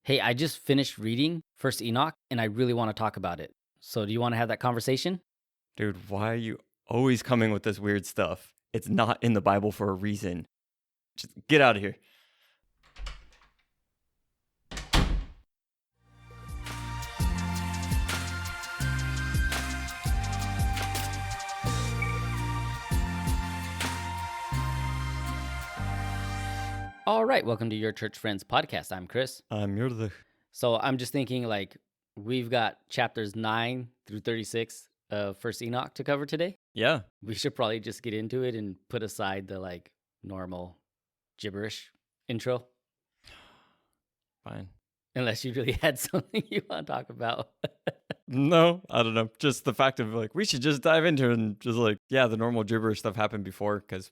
Hey, I just finished reading First Enoch, and I really want to talk about it. So do you want to have that conversation? Dude, why are you always coming with this weird stuff? It's not in the Bible for a reason. Just get out of here. All right, welcome to Your Church Friends podcast. I'm Chris. I'm Uriel. So I'm just thinking we've got chapters 9 through 36 of First Enoch to cover today. Yeah. We should probably just get into it and put aside the normal gibberish intro. Fine. Unless you really had something you want to talk about. No, I don't know. Just the fact of we should just dive into it and just the normal gibberish stuff happened before because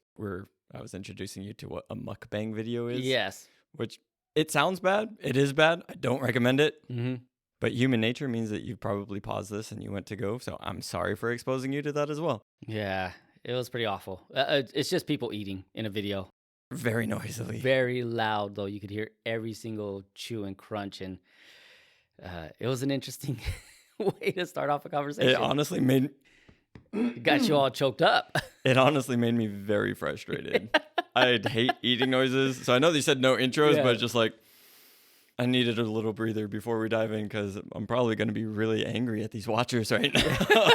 I was introducing you to what a mukbang video is. Yes. Which it sounds bad. It is bad. I don't recommend it. Mm-hmm. But human nature means that you probably paused this and you went to go. So I'm sorry for exposing you to that as well. Yeah, it was pretty awful. It's just people eating in a video. Very noisily. Very loud, though. You could hear every single chew and crunch. And it was an interesting way to start off a conversation. It honestly made... It got you all choked up. It honestly made me very frustrated. I hate eating noises. So I know they said no intros, but just I needed a little breather before we dive in because I'm probably going to be really angry at these watchers right now.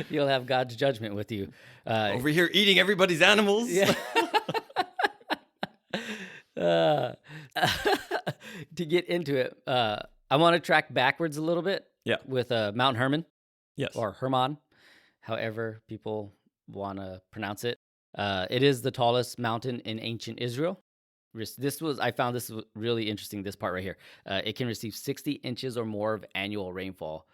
You'll have God's judgment with you. Over here eating everybody's animals. Yeah. To get into it, I want to track backwards a little bit. Yeah. With Mount Hermon. Yes. Or Hermon, however people want to pronounce it. It is the tallest mountain in ancient Israel. I found this was really interesting, this part right here. It can receive 60 inches or more of annual rainfall.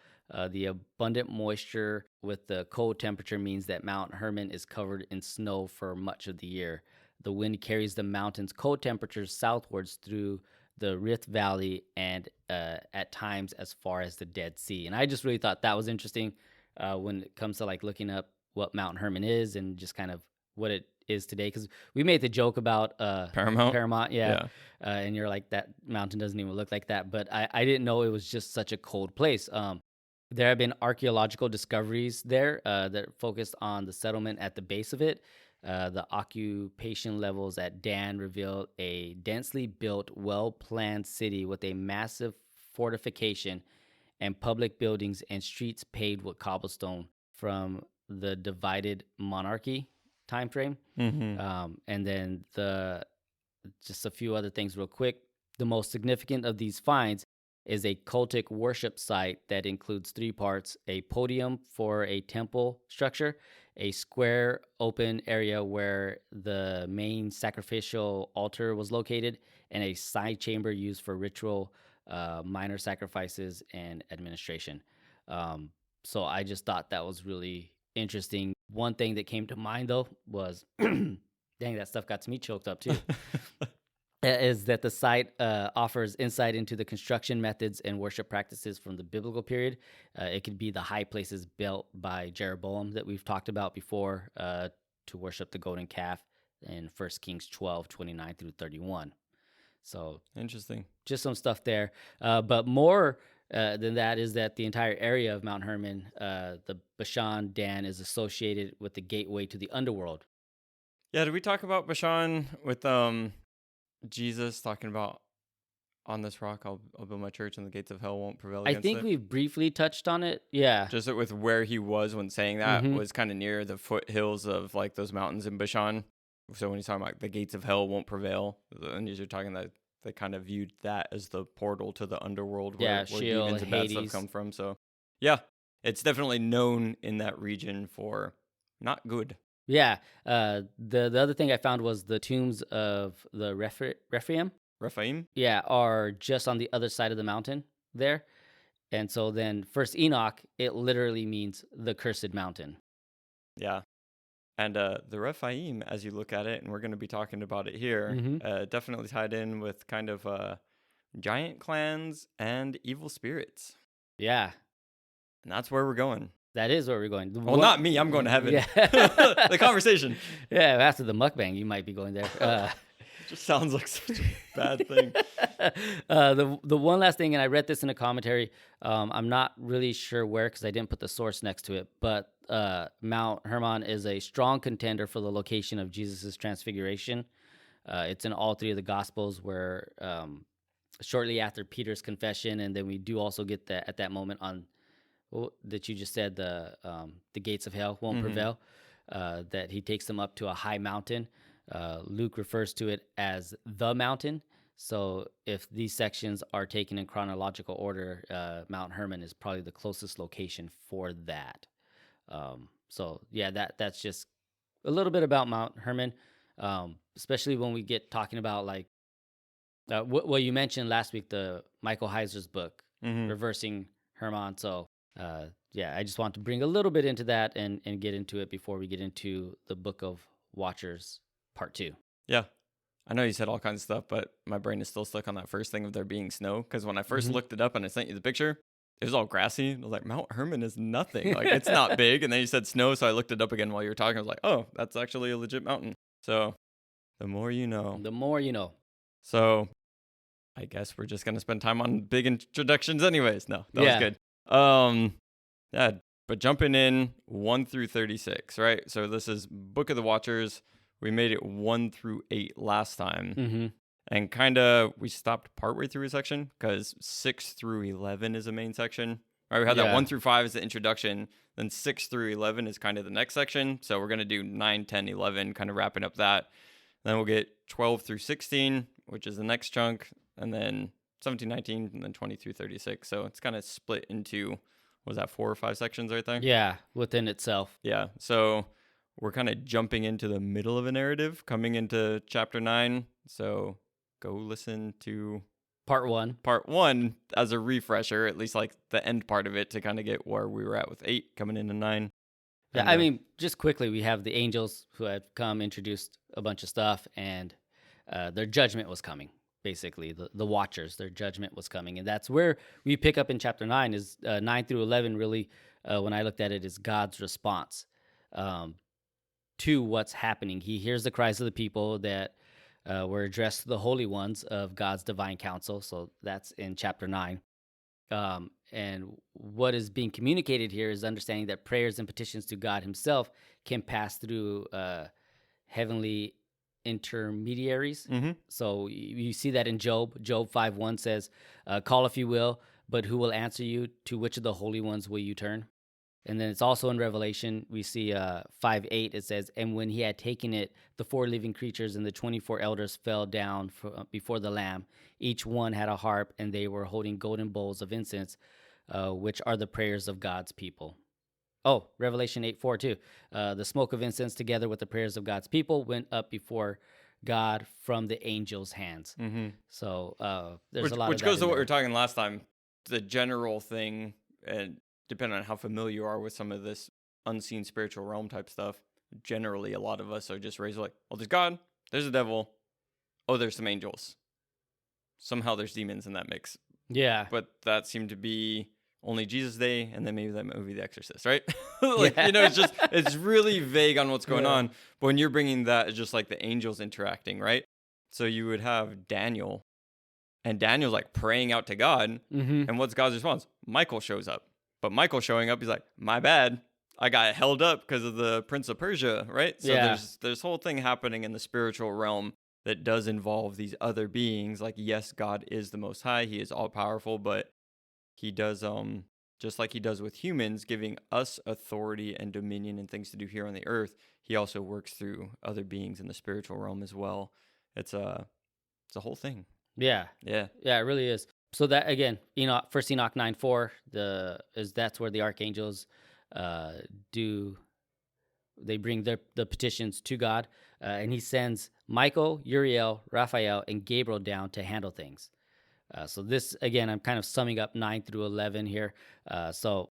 The abundant moisture with the cold temperature means that Mount Hermon is covered in snow for much of the year. The wind carries the mountain's cold temperatures southwards through the Rift Valley and at times as far as the Dead Sea. And I just really thought that was interesting when it comes to looking up what Mount Hermon is and just kind of what it is today. Because we made the joke about Paramount, yeah. And you're like, that mountain doesn't even look like that. But I didn't know it was just such a cold place. There have been archaeological discoveries there that focused on the settlement at the base of it. The occupation levels at Dan reveal a densely built, well-planned city with a massive fortification and public buildings and streets paved with cobblestone from the divided monarchy time frame. Mm-hmm. And then just a few other things real quick. The most significant of these finds is a cultic worship site that includes 3 parts: a podium for a temple structure, a square open area where the main sacrificial altar was located, and a side chamber used for ritual, minor sacrifices, and administration. So I just thought that was really interesting. One thing that came to mind, though, was, dang, that stuff got me choked up, too. Is that the site offers insight into the construction methods and worship practices from the biblical period. It could be the high places built by Jeroboam that we've talked about before to worship the golden calf in 1 Kings 12, 29 through 31. So interesting. Just some stuff there. But more than that is that the entire area of Mount Hermon, the Bashan Dan, is associated with the gateway to the underworld. Yeah, did we talk about Bashan with Jesus talking about, on this rock I'll build my church and the gates of hell won't prevail against it? I think we briefly touched on it. Yeah. Just with where he was when saying that was kind of near the foothills of those mountains in Bashan. So when he's talking about the gates of hell won't prevail, and you're talking that they kind of viewed that as the portal to the underworld where Sheol, demons and bad stuff come from. So yeah, it's definitely known in that region for not good. Yeah. The other thing I found was the tombs of the Raphael. Yeah, are just on the other side of the mountain there. And so then First Enoch, it literally means the cursed mountain. Yeah. And the Raphael, as you look at it, and we're going to be talking about it here, definitely tied in with kind of giant clans and evil spirits. Yeah. And that's where we're going. That is where we're going. Well, not me. I'm going to heaven. Yeah. The conversation. Yeah, after the mukbang, you might be going there. Just sounds like such a bad thing. The one last thing, and I read this in a commentary. I'm not really sure where because I didn't put the source next to it, but Mount Hermon is a strong contender for the location of Jesus' transfiguration. It's in all three of the Gospels where shortly after Peter's confession, and then we do also get that at that moment on that you just said, the gates of hell won't prevail, that he takes them up to a high mountain. Luke refers to it as the mountain. So if these sections are taken in chronological order, Mount Hermon is probably the closest location for that. So yeah, that's just a little bit about Mount Hermon, especially when we get talking about like what you mentioned last week, the Michael Heiser's book, Reversing Hermon. So yeah, I just want to bring a little bit into that and get into it before we get into the Book of Watchers Part 2. Yeah. I know you said all kinds of stuff, but my brain is still stuck on that first thing of there being snow. Because when I first looked it up and I sent you the picture, it was all grassy. I was like, Mount Hermon is nothing. Like, it's not big. And then you said snow, so I looked it up again while you were talking. I was like, oh, that's actually a legit mountain. So the more you know. The more you know. So I guess we're just going to spend time on big introductions anyways. No, that was good. Yeah, but jumping in 1 through 36, right? So this is Book of the Watchers. We made it 1 through 8 last time. And kind of, we stopped partway through a section because 6 through 11 is a main section. Right, we had that 1 through 5 as the introduction. Then 6 through 11 is kind of the next section. So we're going to do 9, 10, 11, kind of wrapping up that. Then we'll get 12 through 16, which is the next chunk. And then 17, 19, and then 20 through 36. So it's kind of split into, was that 4 or 5 sections right there? Yeah, within itself. Yeah, so we're kind of jumping into the middle of a narrative, coming into chapter 9. So go listen to Part 1. Part 1 as a refresher, at least like the end part of it, to kind of get where we were at with 8 coming into 9. Yeah, I mean, just quickly, we have the angels who had come, introduced a bunch of stuff, and their judgment was coming. Basically, the Watchers, their judgment was coming. And that's where we pick up in chapter 9 is 9 through 11, really, when I looked at it, is God's response to what's happening. He hears the cries of the people that were addressed to the holy ones of God's divine council. So that's in chapter 9. And what is being communicated here is understanding that prayers and petitions to God himself can pass through heavenly intermediaries. So you see that in Job. Job 5:1 says, call if you will, but who will answer you? To which of the holy ones will you turn? And then it's also in Revelation, we see 5:8, it says, and when he had taken it, the 4 living creatures and the 24 elders fell down before the Lamb. Each one had a harp, and they were holding golden bowls of incense, which are the prayers of God's people. Oh, Revelation 8:4 too. The smoke of incense together with the prayers of God's people went up before God from the angels' hands. So there's a lot of that. Which goes to what we were talking last time. The general thing, and depending on how familiar you are with some of this unseen spiritual realm type stuff, generally a lot of us are just raised like, well, there's God, there's the devil, oh, there's some angels. Somehow there's demons in that mix. Yeah. But that seemed to be only Jesus Day, and then maybe that movie The Exorcist, right? Like, you know, it's really vague on what's going on. But when you're bringing that, it's just like the angels interacting, right? So you would have Daniel, and Daniel's like praying out to God, and what's God's response? Michael shows up. But Michael showing up, he's like, my bad, I got held up because of the Prince of Persia, right? So there's whole thing happening in the spiritual realm that does involve these other beings. Like, yes, God is the Most High, he is all powerful, but he does, just like he does with humans, giving us authority and dominion and things to do here on the earth, he also works through other beings in the spiritual realm as well. It's a whole thing. Yeah, it really is. So that, again, Enoch, 1 Enoch 9:4, that's where the archangels they bring the petitions to God, and he sends Michael, Uriel, Raphael, and Gabriel down to handle things. So this, again, I'm kind of summing up 9 through 11 here. So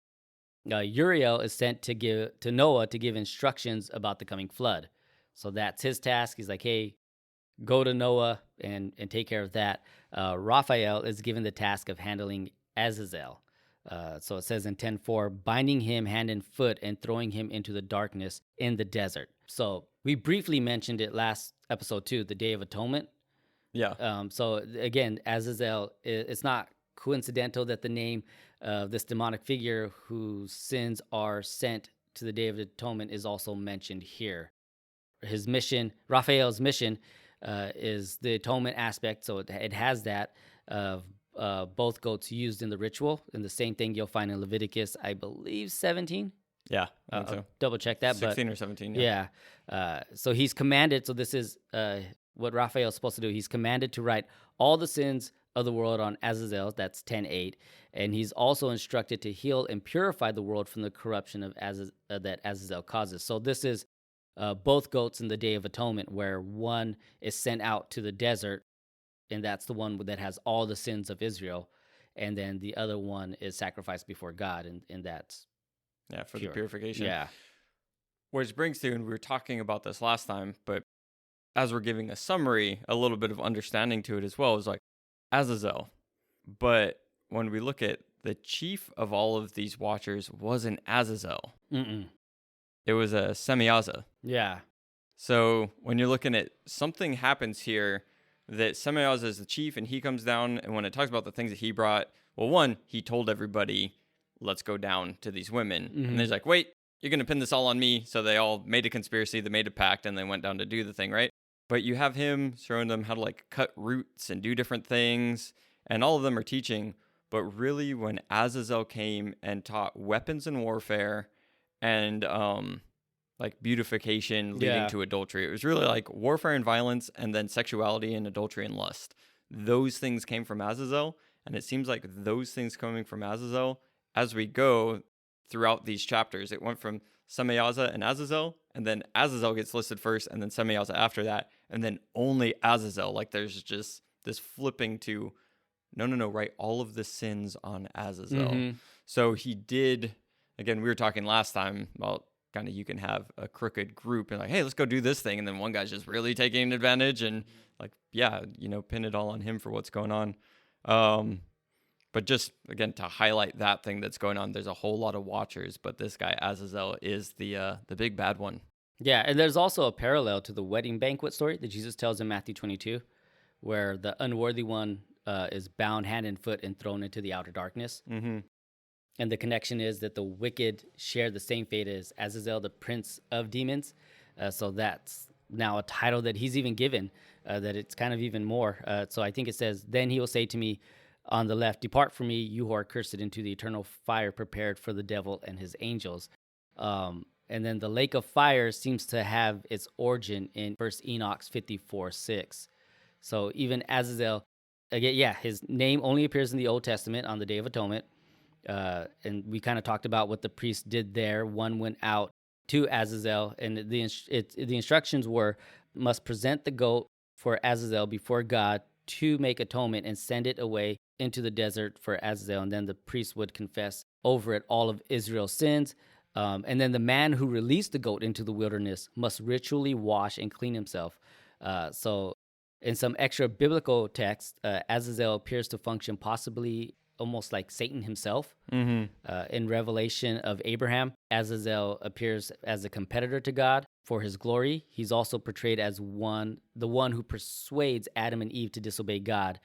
Uriel is sent to Noah to give instructions about the coming flood. So that's his task. He's like, hey, go to Noah and take care of that. Raphael is given the task of handling Azazel. So it says in 10:4, binding him hand and foot and throwing him into the darkness in the desert. So we briefly mentioned it last episode too, the Day of Atonement. Yeah. So again, Azazel, it's not coincidental that the name of this demonic figure whose sins are sent to the Day of Atonement is also mentioned here. His mission, Raphael's mission, is the atonement aspect. So it has that of both goats used in the ritual. And the same thing you'll find in Leviticus, I believe, 17. Yeah. I think I'll so. double check that. 16 but or 17. Yeah. So he's commanded. So this is what Raphael is supposed to do. He's commanded to write all the sins of the world on Azazel. That's 10:8. And he's also instructed to heal and purify the world from the corruption of that Azazel causes. So this is both goats in the Day of Atonement, where one is sent out to the desert, and that's the one that has all the sins of Israel. And then the other one is sacrificed before God, and that's for pure. the purification. Yeah. Which brings to, and we were talking about this last time, but as we're giving a summary, a little bit of understanding to it as well is like Azazel. But when we look at the chief of all of these watchers wasn't Azazel. It was a Semyaza. Yeah. So when you're looking at something happens here that Semyaza is the chief and he comes down, and when it talks about the things that he brought, well, one, he told everybody, let's go down to these women. And he's like, wait, you're going to pin this all on me. So they all made a conspiracy, they made a pact, and they went down to do the thing, right? But you have him showing them how to like cut roots and do different things, and all of them are teaching. But really, when Azazel came and taught weapons and warfare and like beautification leading to adultery, it was really like warfare and violence, and then sexuality and adultery and lust. Those things came from Azazel, and it seems like those things coming from Azazel, as we go throughout these chapters, it went from Semyaza and Azazel, and then Azazel gets listed first, and then Semyaza after that, and then only Azazel. Like there's just this flipping to, no, right, all of the sins on Azazel. So he did, again, we were talking last time about kind of you can have a crooked group and like, hey, let's go do this thing, and then one guy's just really taking advantage and like, yeah, pin it all on him for what's going on. But just, again, to highlight that thing that's going on, there's a whole lot of watchers, but this guy, Azazel, is the big bad one. Yeah, and there's also a parallel to the wedding banquet story that Jesus tells in Matthew 22, where the unworthy one is bound hand and foot and thrown into the outer darkness. And the connection is that the wicked share the same fate as Azazel, the prince of demons. So that's now a title that he's even given, that it's kind of even more. So I think it says, then he will say to me, on the left, depart from me, you who are cursed, into the eternal fire prepared for the devil and his angels. And then the lake of fire seems to have its origin in 1 Enoch 54:6. So even Azazel, again, his name only appears in the Old Testament on the Day of Atonement. And we kind of talked about what the priest did there. One went out to Azazel, and the instructions were, must present the goat for Azazel before God to make atonement and send it away into the desert for Azazel, and then the priest would confess over it all of Israel's sins. And then the man who released the goat into the wilderness must ritually wash and clean himself. So in some extra biblical texts, Azazel appears to function possibly almost like Satan himself. In Revelation of Abraham, Azazel appears as a competitor to God for his glory. He's also portrayed as the one who persuades Adam and Eve to disobey God,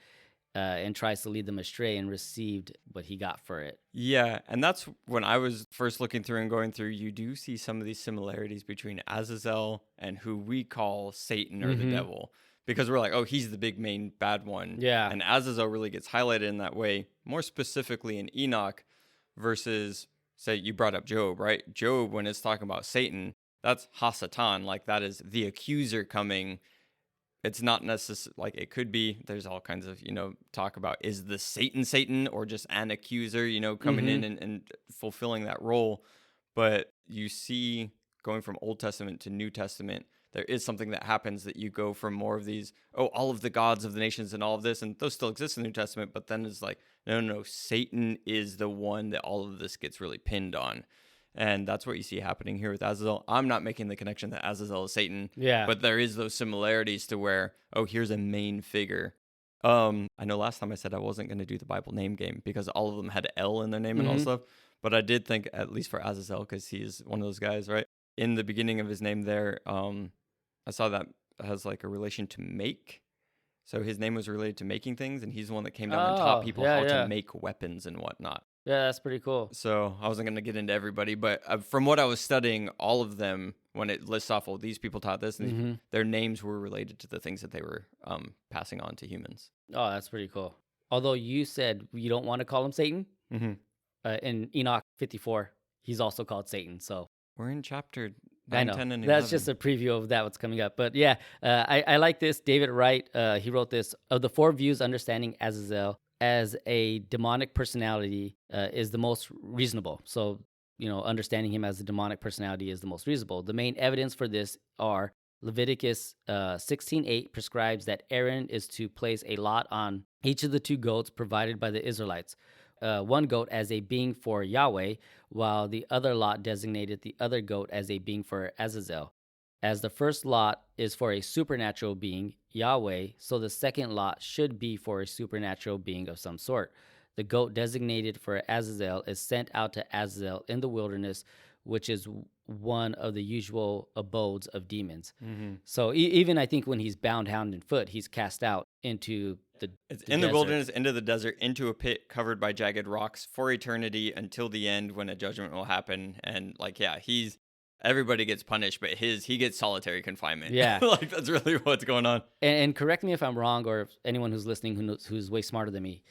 and tries to lead them astray, and received what he got for it. Yeah, and that's when I was first looking through and going through, you do see some of these similarities between Azazel and who we call Satan or the devil. Because we're like, oh, he's the big main bad one. Yeah. And Azazel really gets highlighted in that way, more specifically in Enoch versus, say, you brought up Job, right? Job, when it's talking about Satan, that's Hasatan, like that is the accuser coming. It's not necessarily, like it could be, there's all kinds of, talk about, is the Satan or just an accuser, coming in and fulfilling that role. But you see, going from Old Testament to New Testament, there is something that happens that you go from more of these, all of the gods of the nations and all of this, and those still exist in the New Testament, but then it's like, no, Satan is the one that all of this gets really pinned on. And that's what you see happening here with Azazel. I'm not making the connection that Azazel is Satan, but there is those similarities to where, here's a main figure. I know last time I said I wasn't going to do the Bible name game because all of them had L in their name and all stuff, but I did think, at least for Azazel, because he's one of those guys, right? In the beginning of his name there, I saw that has like a relation to make. So his name was related to making things, and he's the one that came down and taught people how to make weapons and whatnot. Yeah, that's pretty cool. So I wasn't going to get into everybody, but from what I was studying, all of them, when it lists off, well, these people taught this, and their names were related to the things that they were passing on to humans. Oh, that's pretty cool. Although you said you don't want to call him Satan, in Enoch 54, he's also called Satan. So we're in chapter 9, I know. 10, and 11. That's just a preview of that what's coming up. But yeah, I like this. David Wright, he wrote this. Of the 4 views, understanding Azazel as a demonic personality is the most reasonable. So, understanding him as a demonic personality is the most reasonable. The main evidence for this are Leviticus 16:8 prescribes that Aaron is to place a lot on each of the 2 goats provided by the Israelites. One goat as a being for Yahweh, while the other lot designated the other goat as a being for Azazel. As the first lot is for a supernatural being, Yahweh, so the second lot should be for a supernatural being of some sort. The goat designated for Azazel is sent out to Azazel in the wilderness, which is one of the usual abodes of demons. So even I think when he's bound hand and foot, he's cast out into the wilderness, into the desert, into a pit covered by jagged rocks for eternity until the end, when a judgment will happen. And everybody gets punished, but he gets solitary confinement. Yeah. That's really what's going on. And correct me if I'm wrong, or if anyone who's listening who's way smarter than me.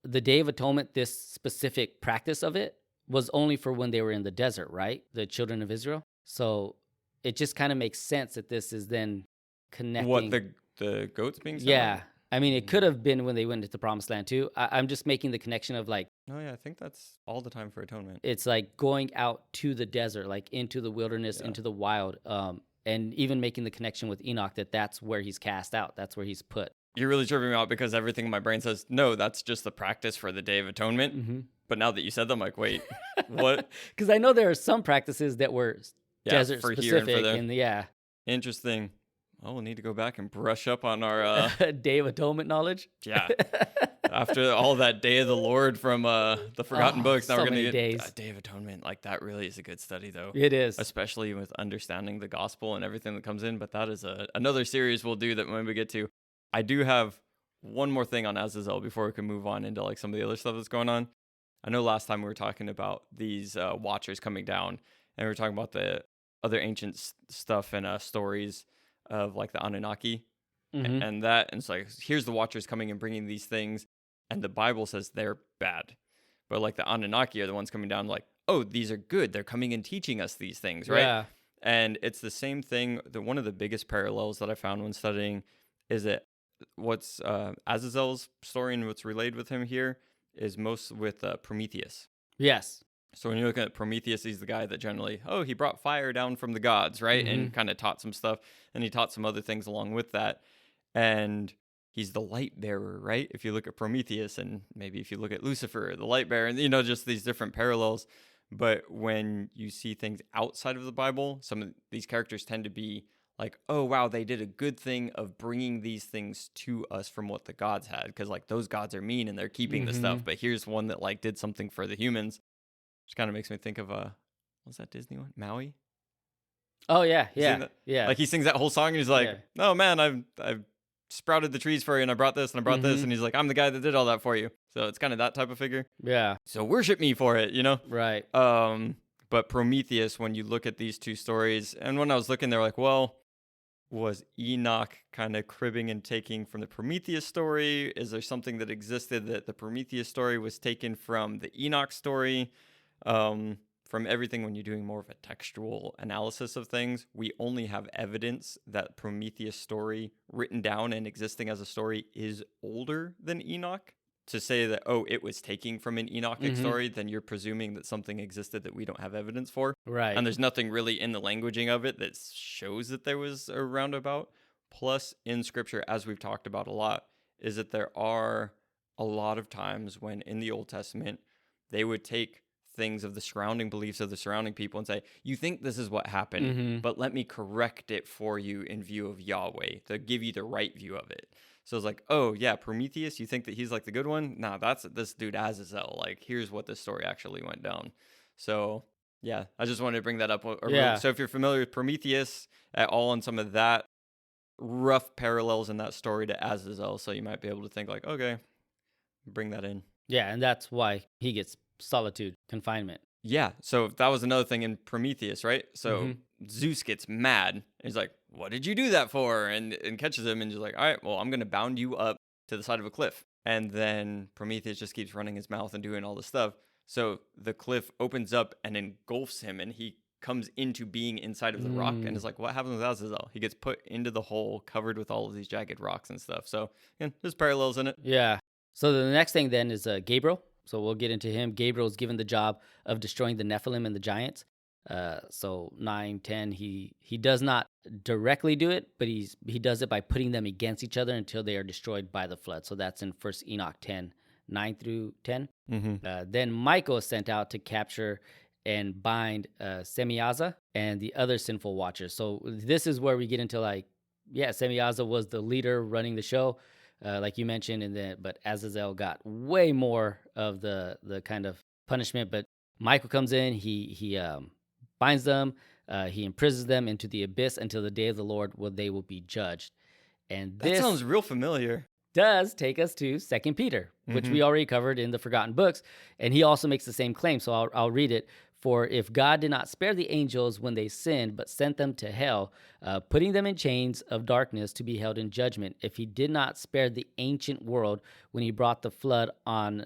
The Day of Atonement, this specific practice of it, was only for when they were in the desert, right? The children of Israel. So it just kind of makes sense that this is then connecting. What, the goats being sent? Yeah. I mean, it could have been when they went into the Promised Land too. I'm just making the connection of Oh yeah, I think that's all the time for atonement. It's like going out to the desert, like into the wilderness, into the wild, and even making the connection with Enoch that's where he's cast out. That's where he's put. You're really tripping me out, because everything in my brain says, no, that's just the practice for the Day of Atonement. But now that you said that, I'm like, wait, what? Because I know there are some practices that were desert for specific. Here and for and Interesting. Oh, we'll need to go back and brush up on our Day of Atonement knowledge. Yeah. After all that Day of the Lord from the Forgotten Books, now we're going to get Day of Atonement. That really is a good study, though. It is. Especially with understanding the gospel and everything that comes in. But that is another series we'll do that when we get to. I do have one more thing on Azazel before we can move on into some of the other stuff that's going on. I know last time we were talking about these watchers coming down, and we were talking about the other ancient stuff and stories of the Anunnaki and that. And it's here's the watchers coming and bringing these things, and the Bible says they're bad. But the Anunnaki are the ones coming down oh, these are good. They're coming and teaching us these things, right? Yeah. And it's the same thing. One of the biggest parallels that I found when studying is that what's Azazel's story and what's relayed with him here is most with Prometheus. Yes. So when you look at Prometheus, he's the guy that generally, he brought fire down from the gods, right? And kind of taught some stuff, and he taught some other things along with that. And he's the light bearer, right? If you look at Prometheus, and maybe if you look at Lucifer, the light bearer, and just these different parallels. But when you see things outside of the Bible, some of these characters tend to be oh, wow, they did a good thing of bringing these things to us from what the gods had. Because those gods are mean and they're keeping the stuff. But here's one that did something for the humans. Which kind of makes me think of, what's that Disney one? Maui? Oh, yeah, yeah. He sings that whole song and he's oh man, I've sprouted the trees for you and I brought this and I brought this. And he's I'm the guy that did all that for you. So it's kind of that type of figure. Yeah. So worship me for it, Right. But Prometheus, when you look at these 2 stories, and when I was looking, they're well, was Enoch kind of cribbing and taking from the Prometheus story? Is there something that existed that the Prometheus story was taken from the Enoch story? From everything, when you're doing more of a textual analysis of things, we only have evidence that Prometheus story written down and existing as a story is older than Enoch. To say that, it was taking from an Enochic story, then you're presuming that something existed that we don't have evidence for. Right. And there's nothing really in the languaging of it that shows that there was a roundabout. Plus, in Scripture, as we've talked about a lot, is that there are a lot of times when in the Old Testament, they would take things of the surrounding beliefs of the surrounding people and say, you think this is what happened, but let me correct it for you in view of Yahweh to give you the right view of it. So it's oh yeah, Prometheus, you think that he's the good one? Nah, that's this dude Azazel. Here's what this story actually went down. So yeah, I just wanted to bring that up. So if you're familiar with Prometheus at all and some of that rough parallels in that story to Azazel, so you might be able to think like, okay, bring that in. Yeah, and that's why he gets solitude, confinement. Yeah, so that was another thing in Prometheus, right? So Mm-hmm. Zeus gets mad. He's like, what did you do that for? And catches him and he's like, all right, well, I'm going to bound you up to the side of a cliff. And then Prometheus just keeps running his mouth and doing all this stuff. So the cliff opens up and engulfs him, and he comes into being inside of the rock. And it's like, what happens with Azazel? He gets put into the hole covered with all of these jagged rocks and stuff. So again, there's parallels in it. Yeah. So the next thing then is Gabriel. So we'll get into him. Gabriel is given the job of destroying the Nephilim and the giants. So 9, 10, he does not directly do it, but he does it by putting them against each other until they are destroyed by the flood. So that's in 1 Enoch 10, 9 through 10. Mm-hmm. Then Michael is sent out to capture and bind Semiaza and the other sinful watchers. So this is where we get into Semiaza was the leader running the show, like you mentioned, but Azazel got way more of the kind of punishment. But Michael comes in, he binds them, he imprisons them into the abyss until the day of the Lord, where they will be judged. And That this sounds real familiar. does take us to 2 Peter, which we already covered in the Forgotten Books. And he also makes the same claim, so I'll read it. For if God did not spare the angels when they sinned, but sent them to hell, putting them in chains of darkness to be held in judgment, if he did not spare the ancient world when he brought the flood on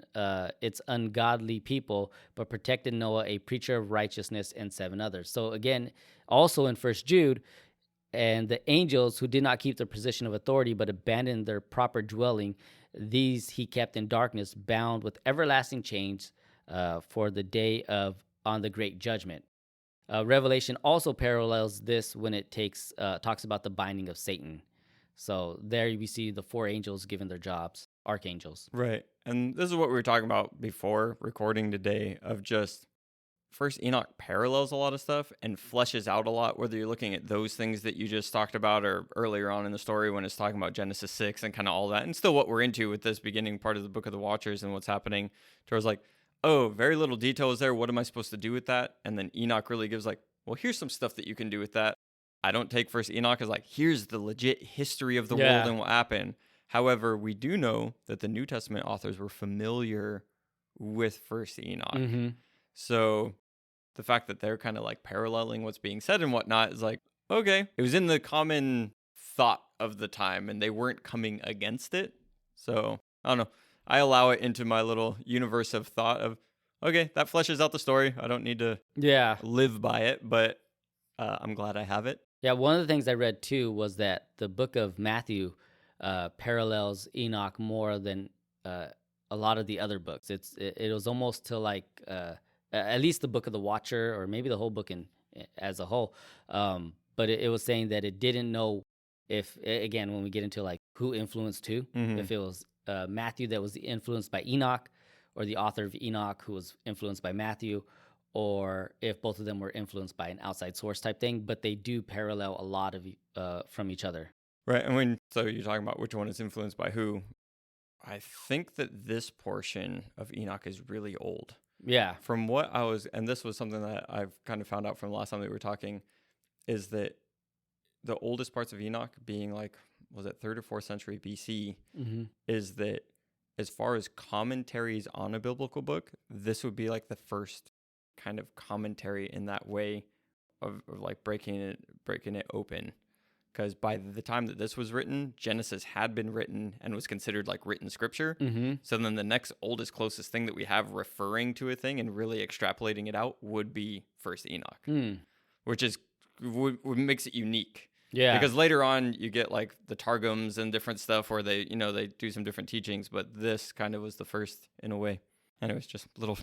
its ungodly people, but protected Noah, a preacher of righteousness, and 7 others. So again, also in 1 Jude, and the angels who did not keep their position of authority but abandoned their proper dwelling, these he kept in darkness, bound with everlasting chains for the day of on the great judgment. Revelation also parallels this when it talks about the binding of Satan. So there we see the 4 angels given their jobs, archangels. Right. And this is what we were talking about before recording today, of just First Enoch parallels a lot of stuff and fleshes out a lot, whether you're looking at those things that you just talked about or earlier on in the story when it's talking about Genesis 6 and kind of all that. And still what we're into with this beginning part of the Book of the Watchers and what's happening towards like, oh, very little detail is there. What am I supposed to do with that? And then Enoch really gives like, well, here's some stuff that you can do with that. I don't take First Enoch as like, here's the legit history of the world and what happened. However, we do know that the New Testament authors were familiar with First Enoch. Mm-hmm. So the fact that they're kind of like paralleling what's being said and whatnot is like, okay, it was in the common thought of the time and they weren't coming against it. So I don't know. I allow it into my little universe of thought of, okay, that fleshes out the story. I don't need to live by it, but I'm glad I have it. Yeah, one of the things I read too was that the book of Matthew parallels Enoch more than a lot of the other books. It was almost to like at least the book of the Watcher, or maybe the whole book as a whole. But it was saying that it didn't know if, again, when we get into like who influenced who, if it was Matthew that was influenced by Enoch, or the author of Enoch who was influenced by Matthew, or if both of them were influenced by an outside source type thing. But they do parallel a lot of from each other. Right. And so you're talking about which one is influenced by who. I think that this portion of Enoch is really old. Yeah. From what and this was something that I've kind of found out from the last time that we were talking, is that the oldest parts of Enoch being like, was it 3rd or 4th century BC, is that as far as commentaries on a biblical book, this would be like the first kind of commentary in that way of like breaking it open. Because by the time that this was written, Genesis had been written and was considered like written scripture. So then the next oldest, closest thing that we have referring to a thing and really extrapolating it out would be First Enoch, which is what makes it unique. Yeah. Because later on you get like the Targums and different stuff where they do some different teachings, but this kind of was the first in a way. Anyways, just little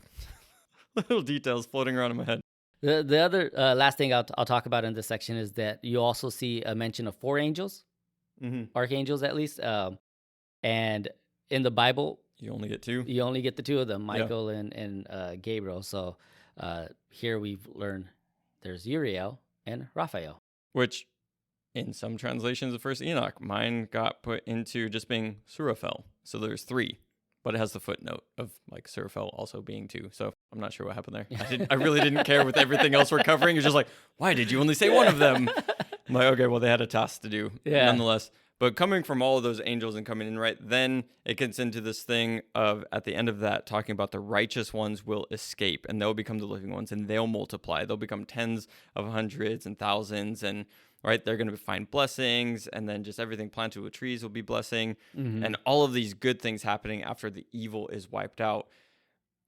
details floating around in my head. The other last thing I'll talk about in this section is that you also see a mention of 4 angels, archangels at least, and in the Bible you only get 2. You only get the 2 of them, Michael and Gabriel. So here we've learned there's Uriel and Raphael, which in some translations of First Enoch, mine got put into just being Suraphel. So there's 3. But it has the footnote of like Suraphel also being 2. So I'm not sure what happened there. I really didn't care with everything else we're covering. It's just like, why did you only say one of them? I'm like, okay, well, they had a task to do nonetheless. But coming from all of those angels and coming in, right, then it gets into this thing of, at the end of that, talking about the righteous ones will escape and they'll become the living ones and they'll multiply. They'll become tens of hundreds and thousands, and right, they're going to find blessings, and then just everything planted with trees will be blessing, and all of these good things happening after the evil is wiped out.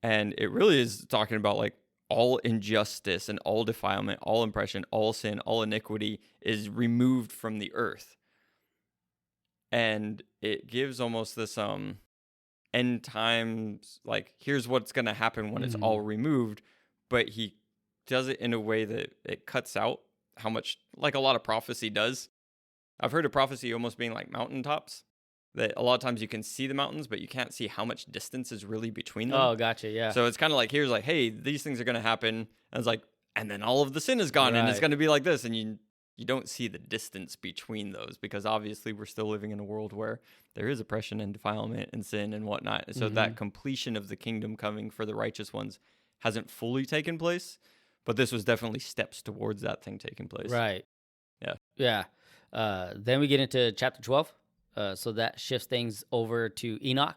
And it really is talking about like all injustice and all defilement, all oppression, all sin, all iniquity is removed from the earth. And it gives almost this end times, like, here's what's going to happen when it's all removed. But he does it in a way that it cuts out how much, like a lot of prophecy does. I've heard of prophecy almost being like mountaintops, that a lot of times you can see the mountains, but you can't see how much distance is really between them. Oh, gotcha, yeah. So it's kind of like, here's like, hey, these things are going to happen. And it's like, and then all of the sin is gone, and it's going to be like this. And you don't see the distance between those, because obviously we're still living in a world where there is oppression and defilement and sin and whatnot. And so that completion of the kingdom coming for the righteous ones hasn't fully taken place, but this was definitely steps towards that thing taking place. Right. Yeah. Yeah. Then we get into chapter 12. So that shifts things over to Enoch.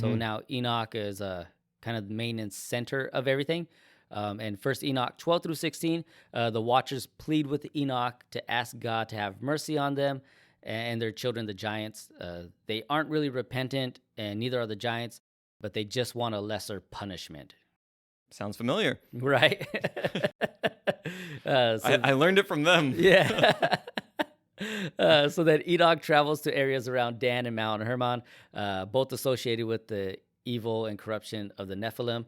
So now Enoch is kind of the main and center of everything. And first Enoch 12 through 16, the watchers plead with Enoch to ask God to have mercy on them and their children, the giants. They aren't really repentant, and neither are the giants, but they just want a lesser punishment. Sounds familiar. Right? I learned it from them. Yeah. So that Enoch travels to areas around Dan and Mount Hermon, both associated with the evil and corruption of the Nephilim.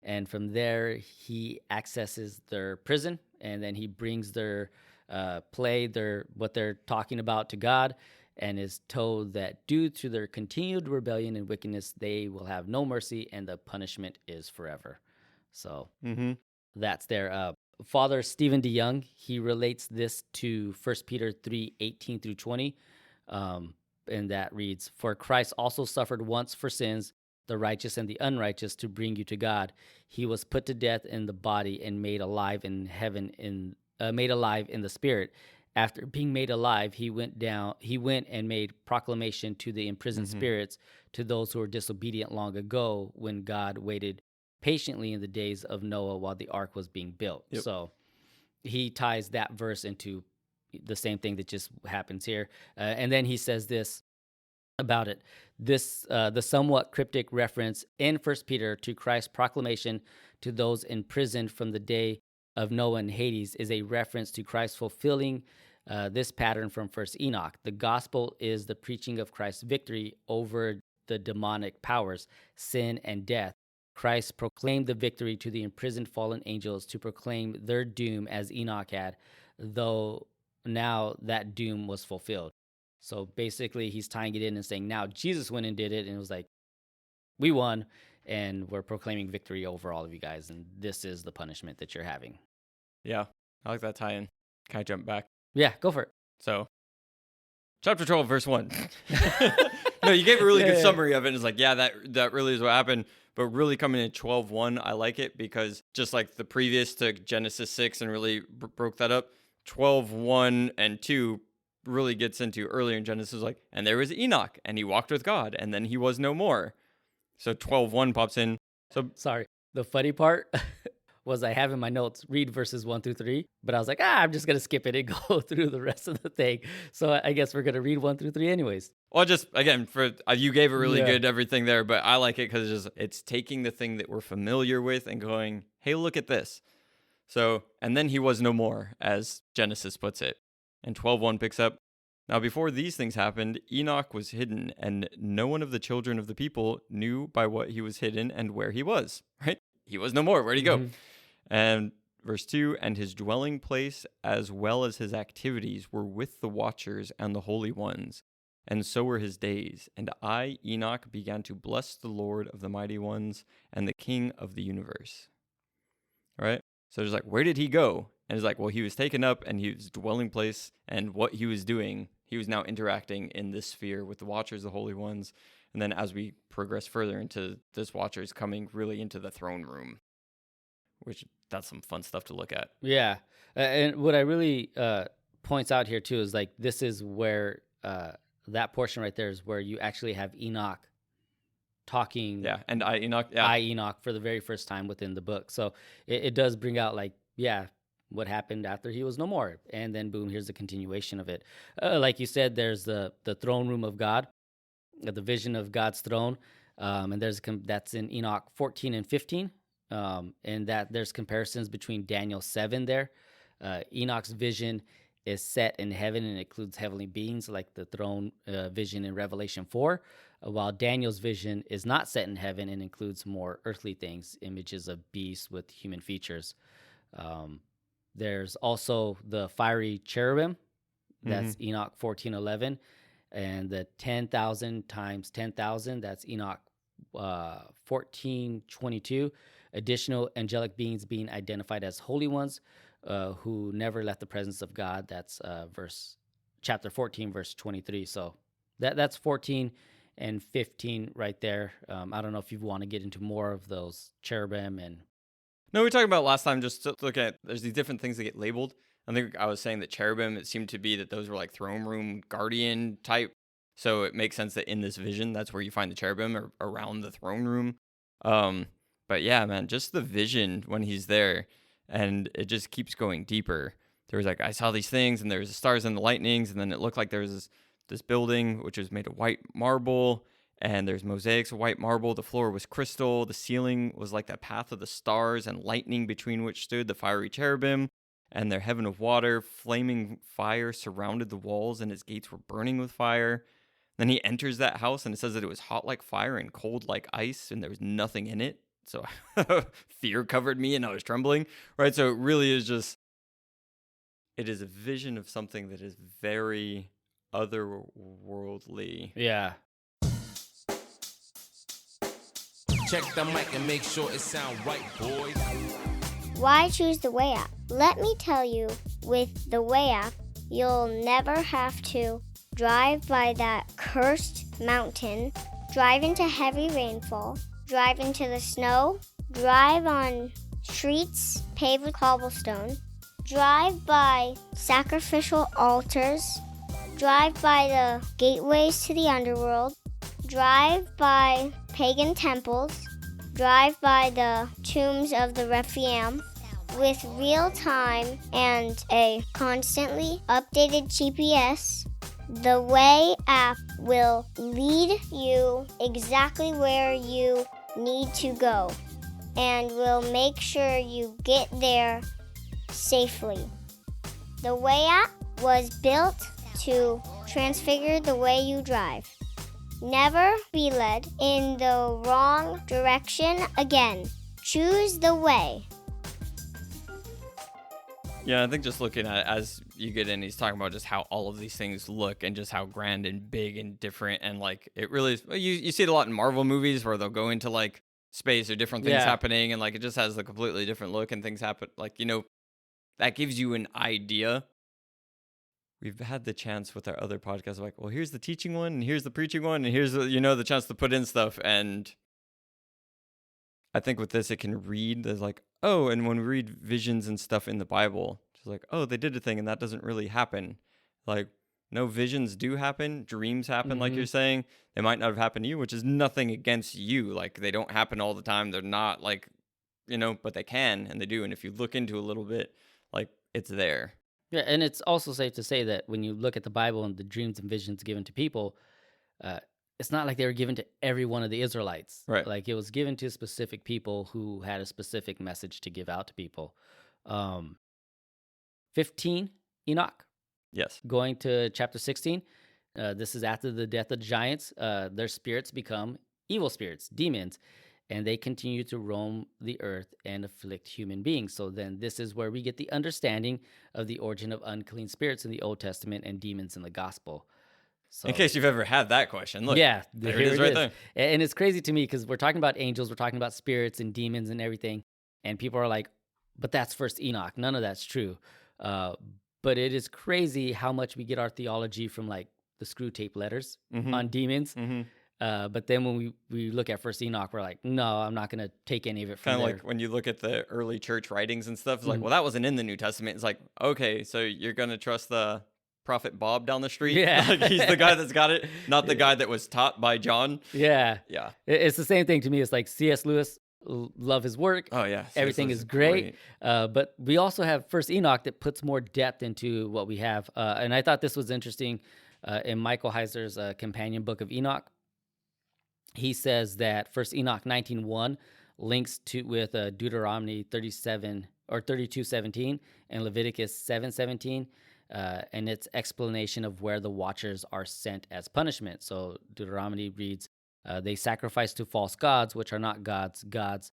And from there, he accesses their prison, and then he brings their what they're talking about to God, and is told that due to their continued rebellion and wickedness, they will have no mercy, and the punishment is forever. So that's their Father Stephen DeYoung. He relates this to 1 Peter 3:18 through 20, and that reads, "For Christ also suffered once for sins, the righteous and the unrighteous, to bring you to God. He was put to death in the body and made alive in made alive in the spirit. After being made alive, he went and made proclamation to the imprisoned spirits, to those who were disobedient long ago, when God waited patiently in the days of Noah while the ark was being built." Yep. So he ties that verse into the same thing that just happens here. And then he says this about it. The somewhat cryptic reference in 1 Peter to Christ's proclamation to those imprisoned from the day of Noah in Hades is a reference to Christ fulfilling this pattern from 1 Enoch. The gospel is the preaching of Christ's victory over the demonic powers, sin, and death. Christ proclaimed the victory to the imprisoned fallen angels to proclaim their doom as Enoch had, though now that doom was fulfilled. So basically, he's tying it in and saying, now Jesus went and did it, and it was like, we won, and we're proclaiming victory over all of you guys, and this is the punishment that you're having. Yeah, I like that tie-in. Can I jump back? Yeah, go for it. So, chapter 12, verse 1. No, you gave a really good summary of it. And it's like, yeah, that really is what happened. But really coming in 12:1, I like it because just like the previous to Genesis 6 and really broke that up, 12:1 and 2 really gets into earlier in Genesis, like, and there was Enoch, and he walked with God, and then he was no more. So 12:1 pops in. So sorry, the funny part was I have in my notes, read verses 1 through 3, but I was like, I'm just going to skip it and go through the rest of the thing. So I guess we're going to read 1 through 3 anyways. Well, just, again, you gave a really good everything there, but I like it because it's taking the thing that we're familiar with and going, hey, look at this. So, and then he was no more, as Genesis puts it. And 12:1 picks up, now before these things happened, Enoch was hidden, and no one of the children of the people knew by what he was hidden and where he was, right? He was no more. Where'd he go? And verse 2, and his dwelling place as well as his activities were with the watchers and the holy ones, and so were his days. And I, Enoch, began to bless the Lord of the mighty ones and the King of the universe. All right? So there's like, where did he go? And it's like, well, he was taken up, and his dwelling place and what he was doing, he was now interacting in this sphere with the watchers, the holy ones. And then as we progress further into this watchers coming really into the throne room, which that's some fun stuff to look at. Yeah. And what I really points out here too is like this is where that portion right there is where you actually have Enoch talking. Yeah, and Enoch. Yeah, I Enoch for the very first time within the book. So it does bring out like, yeah, what happened after he was no more, and then boom, here's the continuation of it. Like you said, there's the throne room of God, the vision of God's throne, and that's in Enoch 14 and 15, and that there's comparisons between Daniel 7 there. Enoch's vision is set in heaven and includes heavenly beings like the throne vision in Revelation 4, while Daniel's vision is not set in heaven and includes more earthly things, images of beasts with human features. There's also the fiery cherubim, that's Enoch 14:11, and the 10,000 times 10,000, that's Enoch 14:22. Additional angelic beings being identified as holy ones who never left the presence of God. That's chapter 14, verse 23. So that's 14 and 15 right there. I don't know if you want to get into more of those cherubim and. No, we talked about last time, just to look at, there's these different things that get labeled. I think I was saying that cherubim, it seemed to be that those were like throne room guardian type. So it makes sense that in this vision, that's where you find the cherubim or around the throne room. But yeah, man, just the vision when he's there, and it just keeps going deeper. There was like, I saw these things, and there's the stars and the lightnings, and then it looked like there was this building, which was made of white marble, and there's mosaics of white marble. The floor was crystal. The ceiling was like that path of the stars and lightning between which stood the fiery cherubim, and their heaven of water, flaming fire surrounded the walls, and its gates were burning with fire. Then he enters that house, and it says that it was hot like fire and cold like ice, and there was nothing in it. So fear covered me, and I was trembling, right? So it really is just, it is a vision of something that is very otherworldly. Yeah. Check the mic and make sure it sound right, boys. Why choose the Way app? Let me tell you, with the Way app, you'll never have to drive by that cursed mountain, drive into heavy rainfall, drive into the snow, drive on streets paved with cobblestone, drive by sacrificial altars, drive by the gateways to the underworld, drive by pagan temples, drive by the tombs of the Raphael. With real time and a constantly updated GPS, the Way app will lead you exactly where you need to go and will make sure you get there safely. The Way app was built to transfigure the way you drive. Never be led in the wrong direction again. Choose the Way. Yeah, I think just looking at it as you get in, he's talking about just how all of these things look and just how grand and big and different. And like, it really is, you see it a lot in Marvel movies where they'll go into like space or different things happening. And like, it just has a completely different look and things happen. Like, that gives you an idea. We've had the chance with our other podcasts, like, well, here's the teaching one and here's the preaching one. And here's the chance to put in stuff. And I think with this, it can read, there's like, oh, and when we read visions and stuff in the Bible, it's like, oh, they did a thing and that doesn't really happen. Like, no, visions do happen. Dreams happen, like you're saying. They might not have happened to you, which is nothing against you. Like, they don't happen all the time. They're not like, but they can and they do. And if you look into a little bit, like, it's there. Yeah, and it's also safe to say that when you look at the Bible and the dreams and visions given to people, it's not like they were given to every one of the Israelites. Right. Like, it was given to specific people who had a specific message to give out to people. 15, Enoch. Yes. Going to chapter 16. This is after the death of the giants. Their spirits become evil spirits, demons, and they continue to roam the earth and afflict human beings. So then this is where we get the understanding of the origin of unclean spirits in the Old Testament and demons in the gospel. So, in case you've ever had that question, look. Yeah, there it is right there. And it's crazy to me because we're talking about angels, we're talking about spirits and demons and everything, and people are like, but that's first Enoch. None of that's true. But it is crazy how much we get our theology from like the screw tape letters on demons. But then when we look at First Enoch, we're like, no, I'm not going to take any of it from Kind of there. like when you look at the early church writings and stuff, it's like, Mhm. well, that wasn't in the New Testament. It's like, okay, so you're going to trust the prophet Bob down the street? Yeah. Like he's the guy that's got it, not the guy that was taught by John. Yeah. Yeah. It's the same thing to me. It's like C.S. Lewis, love his work. Oh, yeah. Everything is great. But we also have First Enoch that puts more depth into what we have. And I thought this was interesting in Michael Heiser's companion book of Enoch. He says that First Enoch 19:1 links to with Deuteronomy 37 or 32:17 and Leviticus 7:17, and its explanation of where the watchers are sent as punishment. So Deuteronomy reads, "They sacrifice to false gods, which are not gods, gods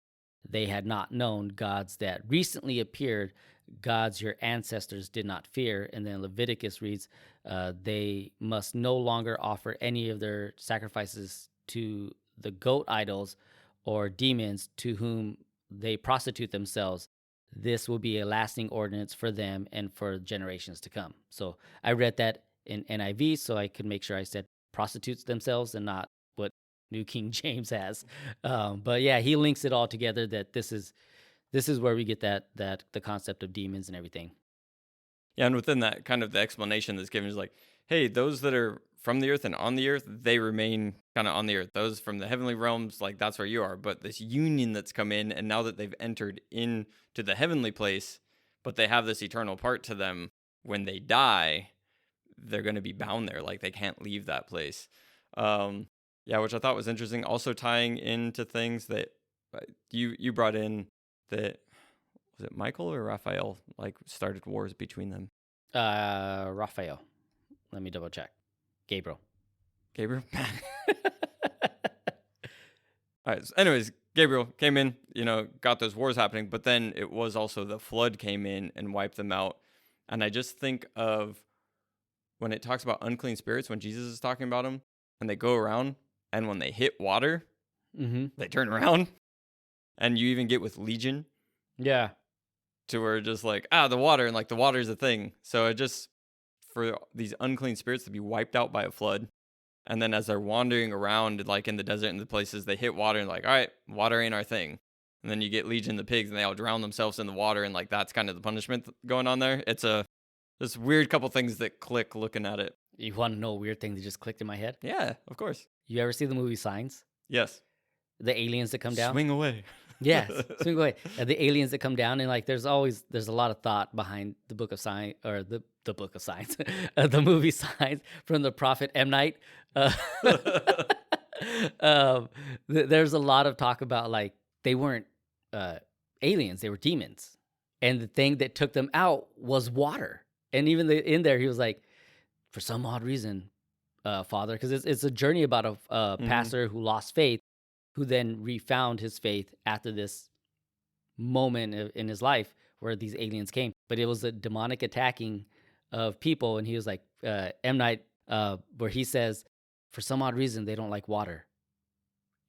they had not known, gods that recently appeared, gods your ancestors did not fear." And then Leviticus reads, "They must no longer offer any of their sacrifices to the goat idols or demons to whom they prostitute themselves. This will be a lasting ordinance for them and for generations to come." So I read that in NIV so I could make sure I said prostitutes themselves and not what New King James has. But yeah, he links it all together that this is where we get that the concept of demons and everything. Yeah, and within that, kind of the explanation that's given is like, hey, those that are from the earth and on the earth, they remain kind of on the earth. Those from the heavenly realms, like that's where you are. But this union that's come in, and now that they've entered into the heavenly place, but they have this eternal part to them, when they die, they're going to be bound there. Like they can't leave that place. Yeah, which I thought was interesting. Also tying into things that you brought in, that was it Michael or Raphael like started wars between them? Raphael. Let me double check. Gabriel. All right. So anyways, Gabriel came in, got those wars happening, but then it was also the flood came in and wiped them out. And I just think of when it talks about unclean spirits, when Jesus is talking about them, and they go around, and when they hit water, they turn around. And you even get with Legion. Yeah. To where just like, the water, and like the water is a thing. So it just, for these unclean spirits to be wiped out by a flood. And then as they're wandering around, like in the desert and the places, they hit water and like, all right, water ain't our thing. And then you get Legion the pigs and they all drown themselves in the water. And like, that's kind of the punishment going on there. It's this weird couple things that click looking at it. You want to know a weird thing that just clicked in my head? Yeah, of course. You ever see the movie Signs? Yes. The aliens that come down? Swing away. Yeah, swing away. The aliens that come down, and like there's a lot of thought behind the book of Signs, or the book of Signs, the movie Signs from the prophet M. Night. There's a lot of talk about like they weren't aliens, they were demons, and the thing that took them out was water. And even in there, he was like, for some odd reason, Father, because it's a journey about a pastor who lost faith, who then refound his faith after this moment in his life where these aliens came. But it was a demonic attacking of people. And he was like, M. Night, where he says, for some odd reason, they don't like water.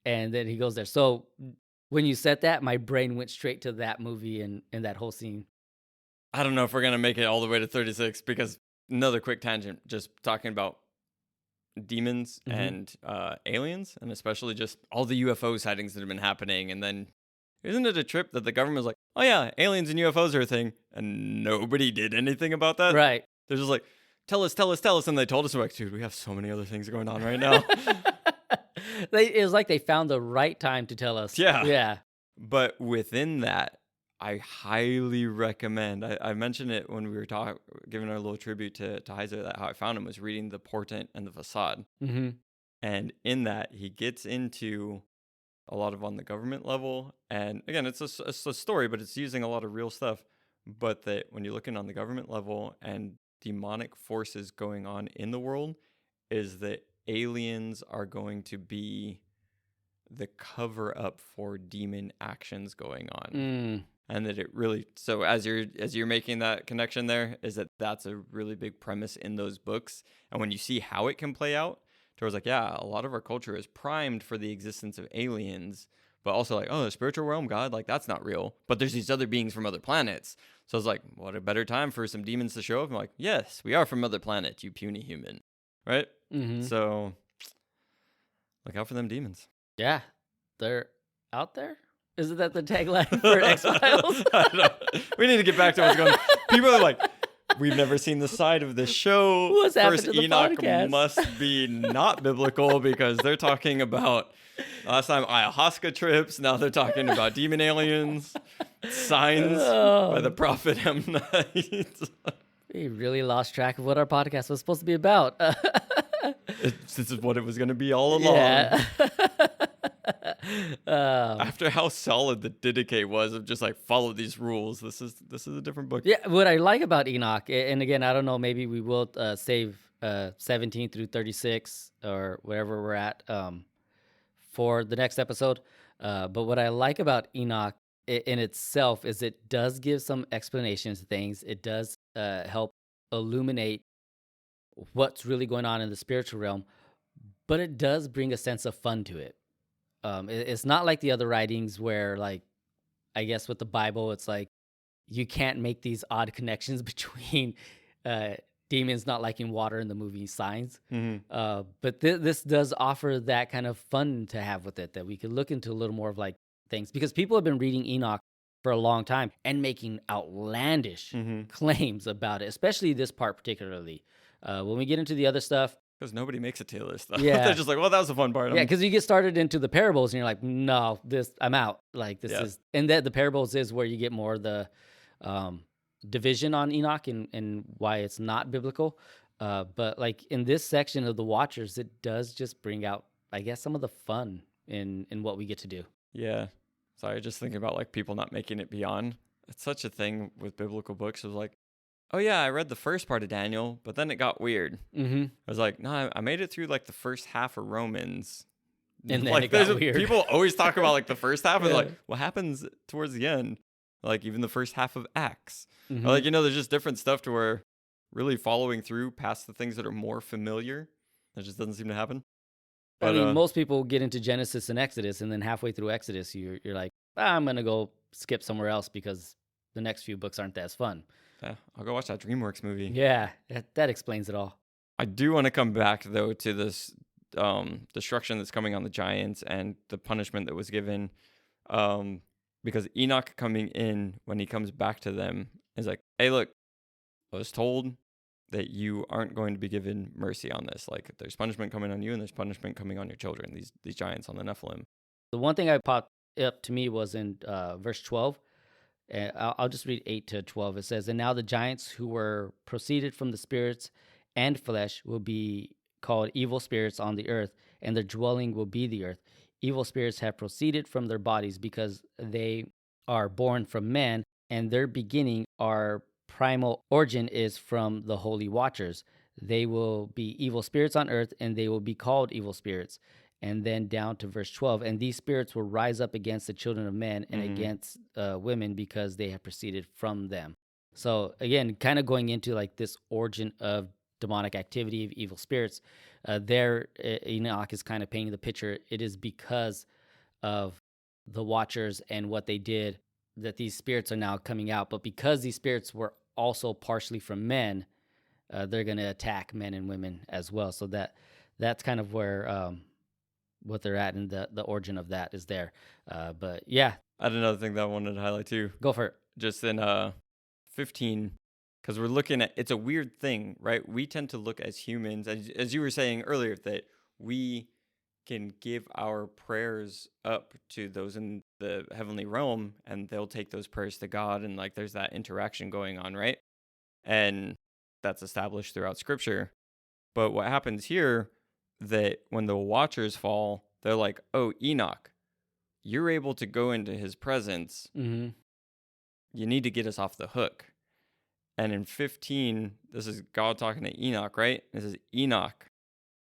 And then he goes there. So when you said that, my brain went straight to that movie and that whole scene. I don't know if we're going to make it all the way to 36, because another quick tangent, just talking about demons and aliens, and especially just all the UFO sightings that have been happening. And then isn't it a trip that the government was like, oh yeah, aliens and UFOs are a thing, and nobody did anything about that? Right. They're just like, tell us, and they told us. We're like, dude, we have so many other things going on right now. It was like they found the right time to tell us. Yeah. But within that, I highly recommend, I mentioned it when we were giving our little tribute to Heiser, that how I found him was reading The Portent and the Facade. And in that, he gets into a lot of on the government level. And again, it's a story, but it's using a lot of real stuff. But that when you're looking on the government level and demonic forces going on in the world, is that aliens are going to be the cover up for demon actions going on. And that it really, so as you're making that connection there, is that's a really big premise in those books. And when you see how it can play out, towards like, yeah, a lot of our culture is primed for the existence of aliens, but also like, oh, the spiritual realm, God, like that's not real. But there's these other beings from other planets. So it's like, what a better time for some demons to show up. I'm like, yes, we are from other planets, you puny human, right? So Look out for them demons. Yeah, they're out there. Isn't that the tagline for X-Files? We need to get back to what's going on. People are like, we've never seen the side of the show. What's happened First, to the Enoch podcast? must be not biblical because they're talking about last time ayahuasca trips. Now they're talking about demon aliens, signs by the prophet M. Night. We really lost track of what our podcast was supposed to be about. This is what it was going to be all along. Yeah. After how solid the Didache was of just like follow these rules, this is a different book. Yeah, what I like about Enoch, and again, I don't know, maybe we will save 17 through 36 or wherever we're at for the next episode. But what I like about Enoch in itself is it does give some explanations to things. It does help illuminate what's really going on in the spiritual realm, but it does bring a sense of fun to it. It's not like the other writings where, like, I guess with the Bible, it's like you can't make these odd connections between demons not liking water in the movie Signs. Mm-hmm. But this does offer that kind of fun to have with it, that we could look into a little more of like things, because people have been reading Enoch for a long time and making outlandish claims about it, especially this part particularly. When we get into the other stuff, because nobody makes a tier list. Yeah. They're just like, well, that was a fun part. yeah, because you get started into the parables and you're like, no, I'm out. Like this is, and that the parables is where you get more of the division on Enoch and why it's not biblical. But like in this section of the Watchers, it does just bring out, I guess, some of the fun in what we get to do. Yeah. Sorry, just thinking about like people not making it beyond. It's such a thing with biblical books. It was like, oh yeah, I read the first part of Daniel, but then it got weird. Mm-hmm. I was like, no, I made it through like the first half of Romans. And then like, it got weird. People always talk about like the first half and like what happens towards the end. Like even the first half of Acts. Mm-hmm. Or, like, there's just different stuff to where really following through past the things that are more familiar, that just doesn't seem to happen. But, I mean, most people get into Genesis and Exodus, and then halfway through Exodus, you're like, I'm going to go skip somewhere else because the next few books aren't as fun. Yeah, I'll go watch that DreamWorks movie. Yeah, that explains it all. I do want to come back, though, to this destruction that's coming on the giants and the punishment that was given. Because Enoch coming in, when he comes back to them, is like, hey, look, I was told that you aren't going to be given mercy on this. Like, there's punishment coming on you, and there's punishment coming on your children, these giants on the Nephilim. The one thing I popped up to me was in verse 12. I'll just read 8 to 12. It says, and now the giants who were proceeded from the spirits and flesh will be called evil spirits on the earth, and their dwelling will be the earth. Evil spirits have proceeded from their bodies because they are born from men, and their beginning, our primal origin, is from the holy watchers. They will be evil spirits on earth, and they will be called evil spirits. And then down to verse 12, and these spirits will rise up against the children of men and against women because they have proceeded from them. So again, kind of going into like this origin of demonic activity, of evil spirits, there Enoch is kind of painting the picture. It is because of the Watchers and what they did that these spirits are now coming out. But because these spirits were also partially from men, they're going to attack men and women as well. So that's kind of where what they're at, and the origin of that is there. But yeah. I had another thing that I wanted to highlight too. Go for it. Just in 15, because we're looking at, it's a weird thing, right? We tend to look as humans, as you were saying earlier, that we can give our prayers up to those in the heavenly realm, and they'll take those prayers to God, and like there's that interaction going on, right? And that's established throughout Scripture. But what happens here, that when the Watchers fall, they're like, oh, Enoch, you're able to go into his presence. Mm-hmm. You need to get us off the hook. And in 15, this is God talking to Enoch, right? This is Enoch.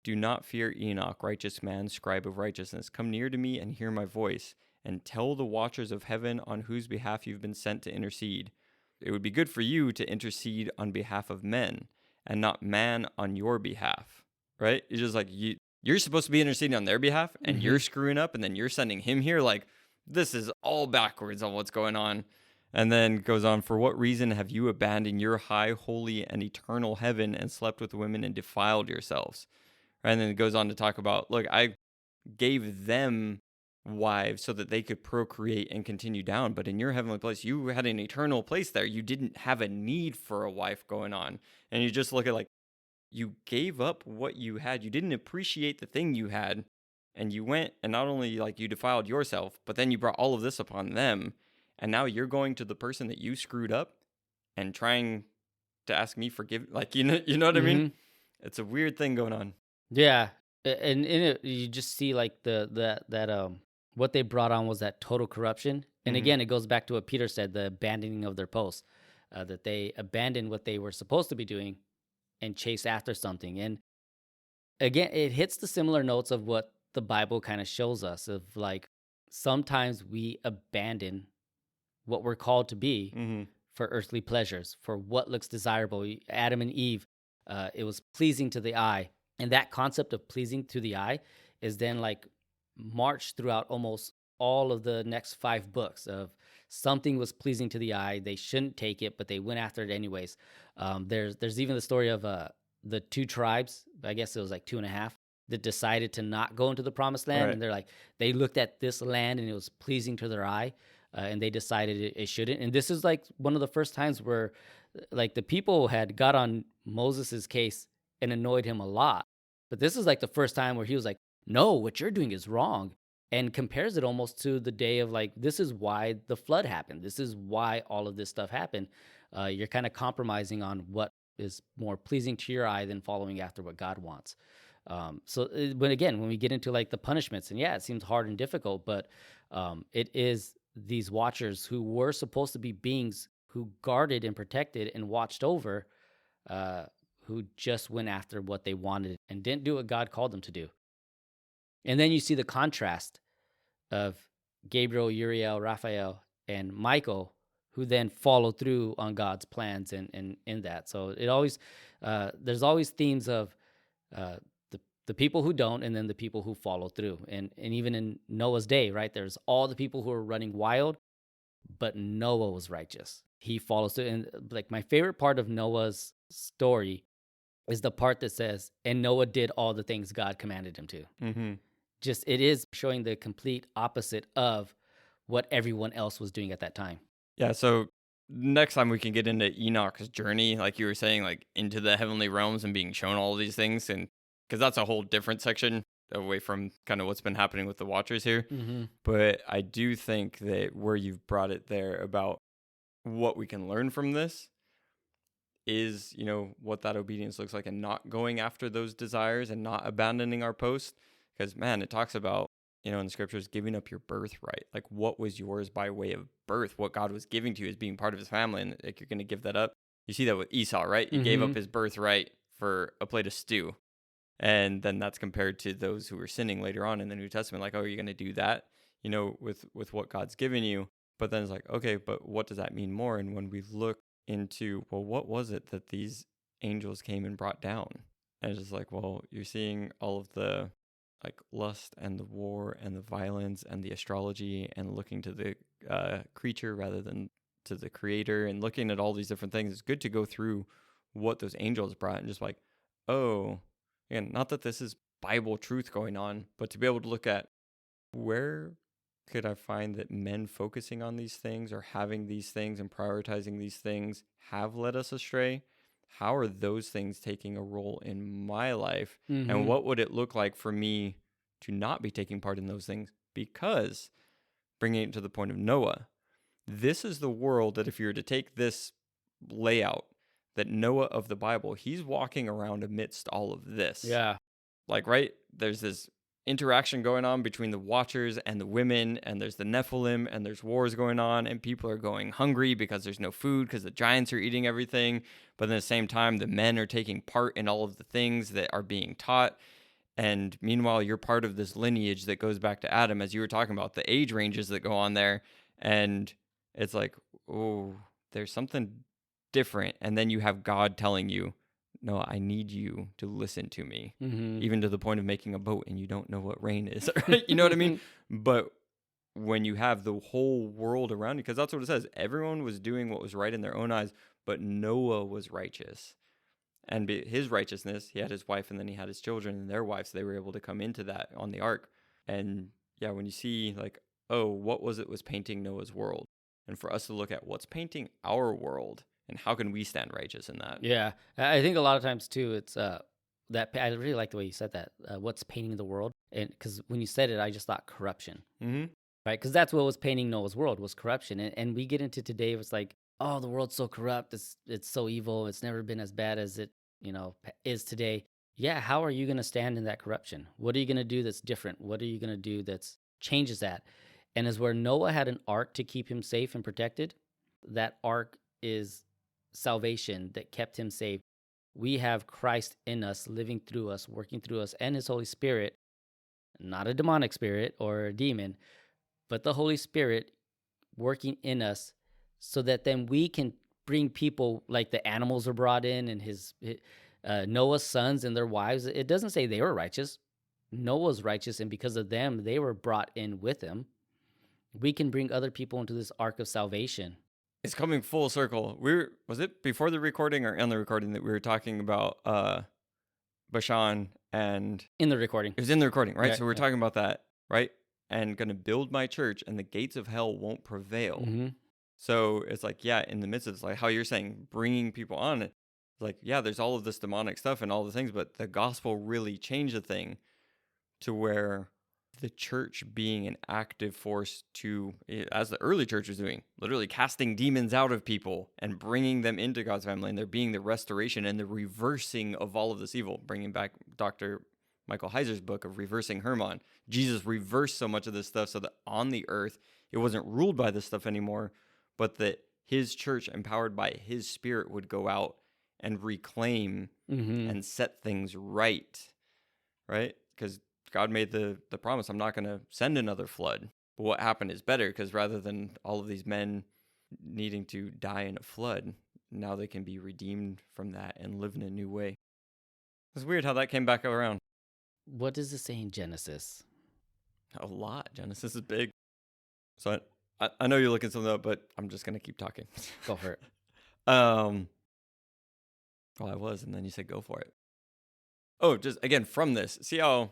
Do not fear Enoch, righteous man, scribe of righteousness. Come near to me and hear my voice, and tell the Watchers of heaven on whose behalf you've been sent to intercede. It would be good for you to intercede on behalf of men, and not man on your behalf, right? It's just like you're supposed to be interceding on their behalf, and you're screwing up, and then you're sending him here. Like, this is all backwards on what's going on. And then goes on, for what reason have you abandoned your high, holy, and eternal heaven and slept with women and defiled yourselves? Right? And then it goes on to talk about, look, I gave them wives so that they could procreate and continue down. But in your heavenly place, you had an eternal place there. You didn't have a need for a wife going on. And you just look at like, you gave up what you had. You didn't appreciate the thing you had. And you went and not only like you defiled yourself, but then you brought all of this upon them. And now you're going to the person that you screwed up and trying to ask me forgive. Like, you know what I mean? It's a weird thing going on. Yeah. And in it, you just see like that what they brought on was that total corruption. And again, it goes back to what Peter said, the abandoning of their posts, that they abandoned what they were supposed to be doing and chase after something. And again, it hits the similar notes of what the Bible kind of shows us of like sometimes we abandon what we're called to be for earthly pleasures, for what looks desirable. Adam and Eve, it was pleasing to the eye. And that concept of pleasing to the eye is then like marched throughout almost all of the next 5 books of something was pleasing to the eye. They shouldn't take it, but they went after it anyways. There's even the story of the 2 tribes, I guess it was like 2.5, that decided to not go into the promised land. Right. And they're like, they looked at this land and it was pleasing to their eye. And they decided it shouldn't. And this is like one of the first times where like the people had got on Moses's case and annoyed him a lot. But this is like the first time where he was like, no, what you're doing is wrong. And compares it almost to the day of like, this is why the flood happened. This is why all of this stuff happened. You're kind of compromising on what is more pleasing to your eye than following after what God wants. When we get into like the punishments, and yeah, it seems hard and difficult, but it is these watchers who were supposed to be beings who guarded and protected and watched over, who just went after what they wanted and didn't do what God called them to do. And then you see the contrast of Gabriel, Uriel, Raphael, and Michael, who then follow through on God's plans and in that. So it always, there's always themes of the people who don't, and then the people who follow through. And even in Noah's day, right, there's all the people who are running wild, but Noah was righteous. He follows through. And like my favorite part of Noah's story is the part that says, and Noah did all the things God commanded him to. Just, it is showing the complete opposite of what everyone else was doing at that time. Yeah, so next time we can get into Enoch's journey, like you were saying, like into the heavenly realms and being shown all of these things, and because that's a whole different section away from kind of what's been happening with the Watchers here. But I do think that where you've brought it there about what we can learn from this is, what that obedience looks like, and not going after those desires and not abandoning our post. Because, man, it talks about, in the scriptures, giving up your birthright. Like, what was yours by way of birth? What God was giving to you as being part of his family, and like, you're going to give that up. You see that with Esau, right? He gave up his birthright for a plate of stew. And then that's compared to those who were sinning later on in the New Testament. Like, oh, are you going to do that, with what God's given you? But then it's like, okay, but what does that mean more? And when we look into, well, what was it that these angels came and brought down? And it's just like, well, you're seeing all of the like lust and the war and the violence and the astrology and looking to the creature rather than to the creator, and looking at all these different things. It's good to go through what those angels brought and just like, oh, again, not that this is Bible truth going on, but to be able to look at where could I find that men focusing on these things or having these things and prioritizing these things have led us astray? How are those things taking a role in my life? And what would it look like for me to not be taking part in those things? Because, bringing it to the point of Noah, this is the world that if you were to take this layout, that Noah of the Bible, he's walking around amidst all of this. Yeah. Like, right? There's this interaction going on between the Watchers and the women, and there's the Nephilim, and there's wars going on, and people are going hungry because there's no food because the giants are eating everything. But at the same time, the men are taking part in all of the things that are being taught. And meanwhile, you're part of this lineage that goes back to Adam, as you were talking about, the age ranges that go on there. And it's like, oh, there's something different. And then you have God telling you, no, I need you to listen to me, even to the point of making a boat and you don't know what rain is. Right? You know what I mean? But when you have the whole world around you, because that's what it says, everyone was doing what was right in their own eyes, but Noah was righteous. And his righteousness, he had his wife and then he had his children and their wives. They were able to come into that on the ark. And yeah, when you see like, oh, what was painting Noah's world? And for us to look at what's painting our world and how can we stand righteous in that? Yeah, I think a lot of times too, it's that I really like the way you said that. What's painting the world, and because when you said it, I just thought corruption, Mm-hmm. right? Because that's what was painting Noah's world was corruption, and we get into today. It's like, oh, the world's so corrupt. It's so evil. It's never been as bad as it is today. Yeah, how are you going to stand in that corruption? What are you going to do that's different? What are you going to do that's changes that? And as where Noah had an ark to keep him safe and protected, that ark is salvation that kept him safe. We have Christ in us, living through us, working through us, and his Holy Spirit, not a demonic spirit or a demon, but the Holy Spirit working in us so that then we can bring people like the animals are brought in and Noah's sons and their wives. It doesn't say they were righteous. Noah's righteous, and because of them, they were brought in with him. We can bring other people into this ark of salvation. It's coming full circle. Was it before the recording or on the recording that we were talking about Bashan and In the recording. it was in the recording, right? Yeah, So we're yeah. talking about that, right? And gonna build my church and the gates of hell won't prevail. Mm-hmm. So it's like, yeah, in the midst of it's like how you're saying, bringing people on it. Like, yeah, there's all of this demonic stuff and all the things, but the gospel really changed the thing to where the church being an active force to, as the early church was doing, literally casting demons out of people and bringing them into God's family, and there being the restoration and the reversing of all of this evil, bringing back Dr. Michael Heiser's book of Reversing Hermon. Jesus reversed so much of this stuff so that on the earth, it wasn't ruled by this stuff anymore, but that his church, empowered by his spirit, would go out and reclaim and set things right? Because God made the promise, I'm not going to send another flood. But what happened is better, because rather than all of these men needing to die in a flood, now they can be redeemed from that and live in a new way. It's weird how that came back around. What does it say in Genesis? A lot. Genesis is big. So I know you're looking something up, but I'm just going to keep talking. Go for it. Well, I was, and then you said go for it. Oh, just again, from this, see how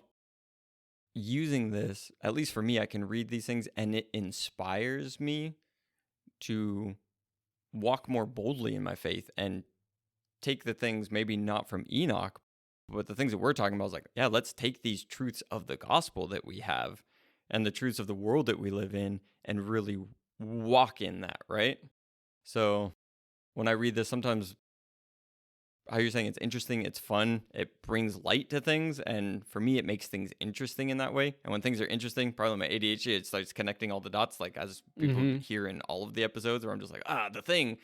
using this, at least for me, I can read these things and it inspires me to walk more boldly in my faith and take the things maybe not from Enoch, but the things that we're talking about is like, yeah, let's take these truths of the gospel that we have and the truths of the world that we live in and really walk in that, right? So when I read this, sometimes how you're saying it's interesting, it's fun, it brings light to things, and for me, it makes things interesting in that way. And when things are interesting, probably my ADHD, it starts connecting all the dots, like as people hear in all of the episodes, where I'm just like, the thing.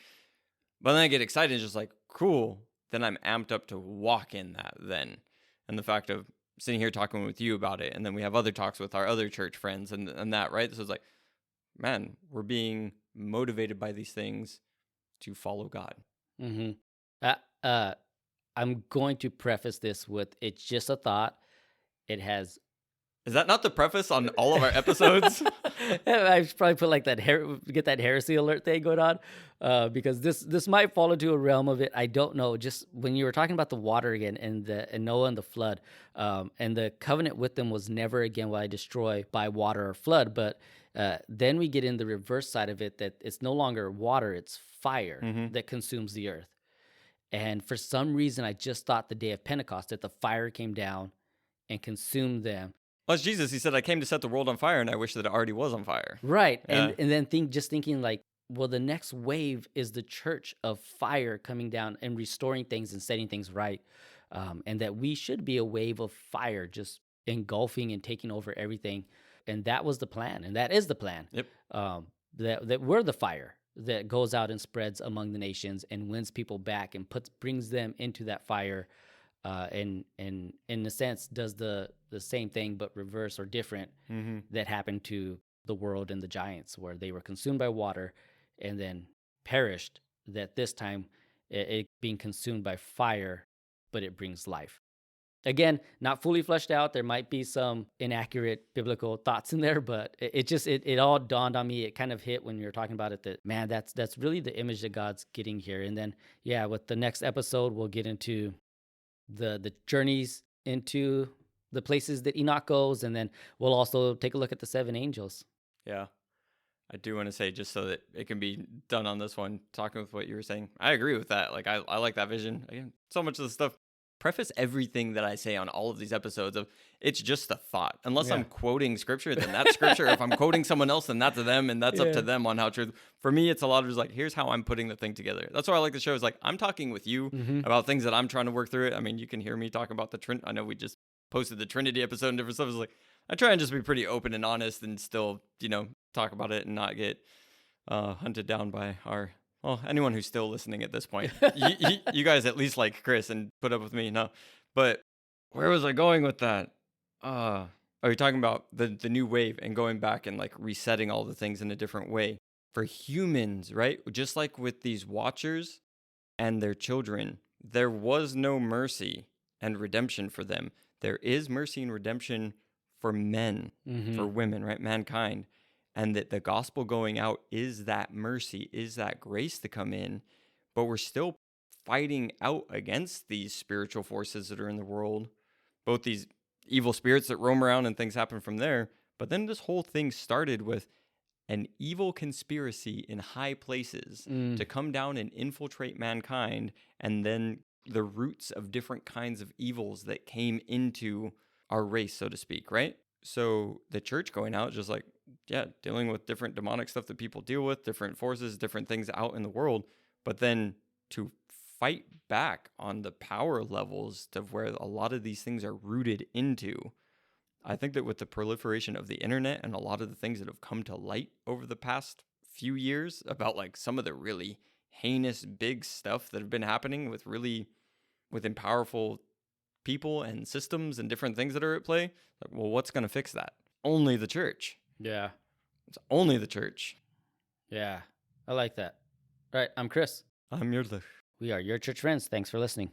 But then I get excited, it's just like, cool. Then I'm amped up to walk in that then. And the fact of sitting here talking with you about it, and then we have other talks with our other church friends and that, right? So it's like, man, we're being motivated by these things to follow God. Mm-hmm. I'm going to preface this with, it's just a thought. It has... Is that not the preface on all of our episodes? I should probably put like that get that heresy alert thing going on, because this might fall into a realm of it. I don't know. Just when you were talking about the water again and Noah and the flood, and the covenant with them was never again will I destroy by water or flood. But then we get in the reverse side of it, that it's no longer water, it's fire that consumes the earth. And for some reason, I just thought the day of Pentecost that the fire came down and consumed them. Well, it's Jesus. He said, I came to set the world on fire, and I wish that it already was on fire. Right. Yeah. And then thinking like, well, the next wave is the church of fire coming down and restoring things and setting things right. And that we should be a wave of fire just engulfing and taking over everything. And that was the plan. And that is the plan. Yep. That we're the fire that goes out and spreads among the nations and wins people back and brings them into that fire, and in a sense does the same thing but reverse or different that happened to the world and the giants, where they were consumed by water and then perished. That this time it being consumed by fire, but it brings life. Again, not fully fleshed out. There might be some inaccurate biblical thoughts in there, but it all dawned on me. It kind of hit when you were talking about it that, man, that's really the image that God's getting here. And then, yeah, with the next episode, we'll get into the journeys into the places that Enoch goes, and then we'll also take a look at the 7 angels. Yeah. I do want to say, just so that it can be done on this one, talking with what you were saying, I agree with that. Like, I like that vision. Again, so much of the stuff, preface everything that I say on all of these episodes of, it's just a thought. Unless I'm quoting scripture, then that's scripture. If I'm quoting someone else, then that's them, and that's up to them on how true. For me, it's a lot of just like, here's how I'm putting the thing together. That's why I like the show, is like, I'm talking with you about things that I'm trying to work through it. I mean, you can hear me talking about the Trinity. I know we just posted the Trinity episode and different stuff. It's like, I try and just be pretty open and honest and still, talk about it and not get hunted down by anyone who's still listening at this point. You guys at least like Chris and put up with me. No, but where was I going with that? Are you talking about the new wave and going back and like resetting all the things in a different way for humans, right? Just like with these watchers and their children, there was no mercy and redemption for them. There is mercy and redemption for men, for women, right? Mankind. And that the gospel going out is that mercy, is that grace to come in. But we're still fighting out against these spiritual forces that are in the world, both these evil spirits that roam around and things happen from there. But then this whole thing started with an evil conspiracy in high places to come down and infiltrate mankind, and then the roots of different kinds of evils that came into our race, so to speak, right? So the church going out, just like, dealing with different demonic stuff that people deal with, different forces, different things out in the world, but then to fight back on the power levels to where a lot of these things are rooted into. I think that with the proliferation of the internet and a lot of the things that have come to light over the past few years about like some of the really heinous big stuff that have been happening within powerful people and systems and different things that are at play, like, well, what's going to fix that? Only the church. Yeah. It's only the church. Yeah. I like that. All right. I'm Chris. I'm Uriel. We are your church friends. Thanks for listening.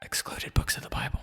Excluded books of the Bible.